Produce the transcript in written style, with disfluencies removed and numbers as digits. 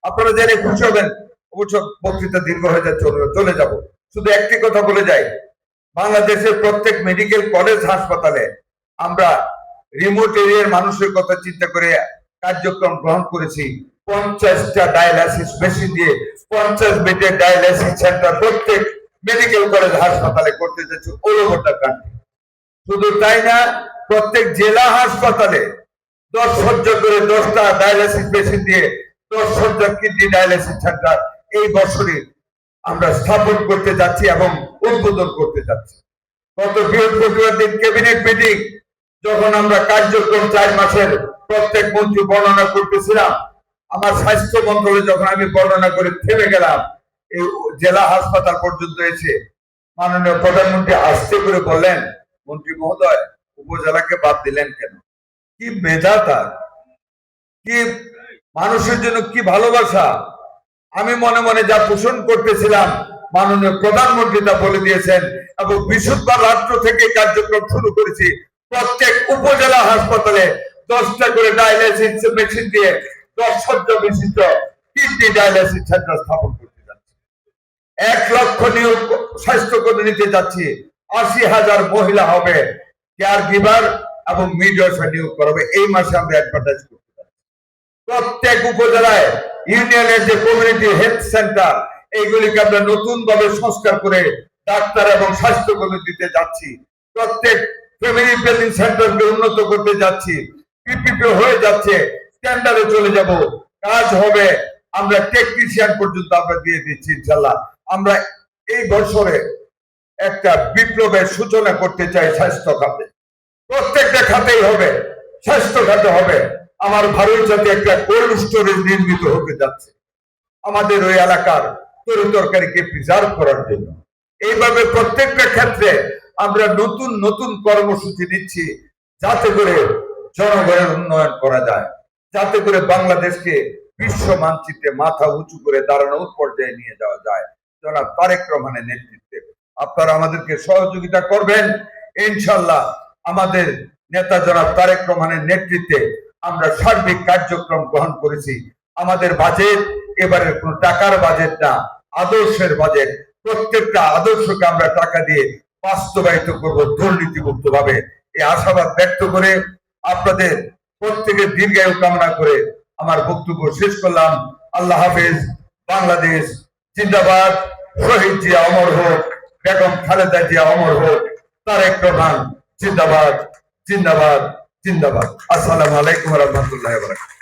আপনারা জেনে খুশি হবেন। অবশ্য বক্তৃতা দীর্ঘ হয়ে যাচ্ছে, চলে যাব। শুধু একটি কথা বলে যাই, বাংলাদেশের প্রত্যেক মেডিকেল কলেজ হাসপাতালে আমরা রিমোট এরিয়ার মানুষের কথা চিন্তা করে কার্যক্রম গ্রহণ করেছি। 50টা ডায়ালাইসিস মেশিন দিয়ে 50 বেডের ডায়ালাইসিস সেন্টার প্রত্যেক মেডিকেল কলেজ হাসপাতালে করতে যাচ্ছে অল ওভার দ্য কান্ট্রি। শুধু তাই না, প্রত্যেক জেলা হাসপাতালে 10 শয্যা করে 10টা ডায়ালাইসিস মেশিন দিয়ে 10 শয্যা কিডনি ডায়ালাইসিস সেন্টার এই বছরে আমরা স্থাপন করতে যাচ্ছি এবং উদ্বোধন করতে যাচ্ছি। গত বৃহস্পতিবার দিন ক্যাবিনেট মিটিং যখন আমরা কার্যক্রম 4 মাসের প্রত্যেক মন্ত্রী বর্ণনা করতেছিলাম, আমার স্বাস্থ্য মন্ত্রণালয়ে যখন আমি বর্ণনা করে থেমে গেলাম, এই জেলা হাসপাতাল পর্যন্ত এসে মাননীয় প্রধানমন্ত্রী আস্তে করে বললেন, মন্ত্রী মহোদয় উপজেলাকে বাদ দিলেন কেন? কি মেধা তার, কি মানুষের জন্য কি ভালোবাসা! আমি মনে মনে যা পোষণ করতেছিলাম মাননীয় প্রধানমন্ত্রী তা বলে দিয়েছেন এবং বৃহস্পতিবার রাত্র থেকে কার্যক্রম শুরু করেছি। প্রত্যেক উপজেলা হাসপাতালে 10টা করে ডায়ালাইসিস মেশিন দিয়ে 10 শয্যা বিশিষ্ট কিডনি ডায়ালাইসিস সেন্টার স্থাপন করতে যাচ্ছি। 1 লক্ষ নিয়োগ স্বাস্থ্যকর্মী নিতে যাচ্ছি। 80,000 মহিলা হবে কেয়ার গিভার এবং মিডওয়াইফার নিয়োগ করা হবে। এই মাসে আমরা অ্যাডভার্টাইজ করতে যাচ্ছি। প্রত্যেক উপজেলায় ইউনিয়নের যে কমিউনিটি হেলথ সেন্টার, এইগুলিকে আমরা নতুন ভাবে সংস্কার করে ডাক্তার এবং স্বাস্থ্যকর্মী দিতে যাচ্ছি। প্রত্যেক ফ্যামিলি প্ল্যানিং সেন্টারকে উন্নত করতে যাচ্ছি। পিপিপি হয়ে যাচ্ছে, স্ট্যান্ডার্ডে চলে যাব, কাজ হবে। আমরা টেকনিশিয়ান পর্যন্ত আমরা দিয়ে দিচ্ছি ইনশাআল্লাহ। আমরা এই বছরে একটা বিপ্লবের সূচনা করতে চাই স্বাস্থ্য খাতে। প্রত্যেকটা খাতেই হবে, স্বাস্থ্য খাতে হবে। আমার ভারত জাতি একটা কোল্ড স্টোরেজ নির্মিত হতে যাচ্ছে আমাদের ওই এলাকার তরি তরকারিকে প্রিজার্ভ করার জন্য। এইভাবে প্রত্যেকটা ক্ষেত্রে আমরা নতুন নতুন কর্মসূচি নিচ্ছি, যাতে করে জনগণের উন্নয়ন করা যায়, যাতে করে বাংলাদেশকে বিশ্ব মানচিত্রে মাথা উঁচু করে দাঁড়ানোর পর্যায়ে নিয়ে যাওয়া যায়। জনাব তারেক রহমানের নেতৃত্বে আপনারা আমাদেরকে সহযোগিতা করবেন ইনশাআল্লাহ। আমাদের নেতা জনাব তারেক রহমানের নেতৃত্বে আমরা সার্বিক কার্যক্রম গ্রহণ করেছি। আমাদের বাজেট এবারে কোনো টাকার বাজেট না, আদর্শের বাজেট। প্রত্যেকটা আদর্শকে আমরা টাকা দিয়ে বাস্তবায়িত করব দুর্নীতিমুক্ত ভাবে। এই আশাবাদ ব্যক্ত করে আপনাদের প্রত্যেকের দীর্ঘায়ু কামনা করে আমার বক্তব্য শেষ করলাম। আল্লাহ হাফেজ। বাংলাদেশ জিন্দাবাদ। শহীদ জিয়া অমর হোক, বেগম খালেদা জিয়া অমর হোক, তারেক রহমান জিন্দাবাদ, জিন্দাবাদ, জিন্দাবাদ। আসসালামু আলাইকুম ওয়া রাহমাতুল্লাহি ওয়া বারাকাতুহু।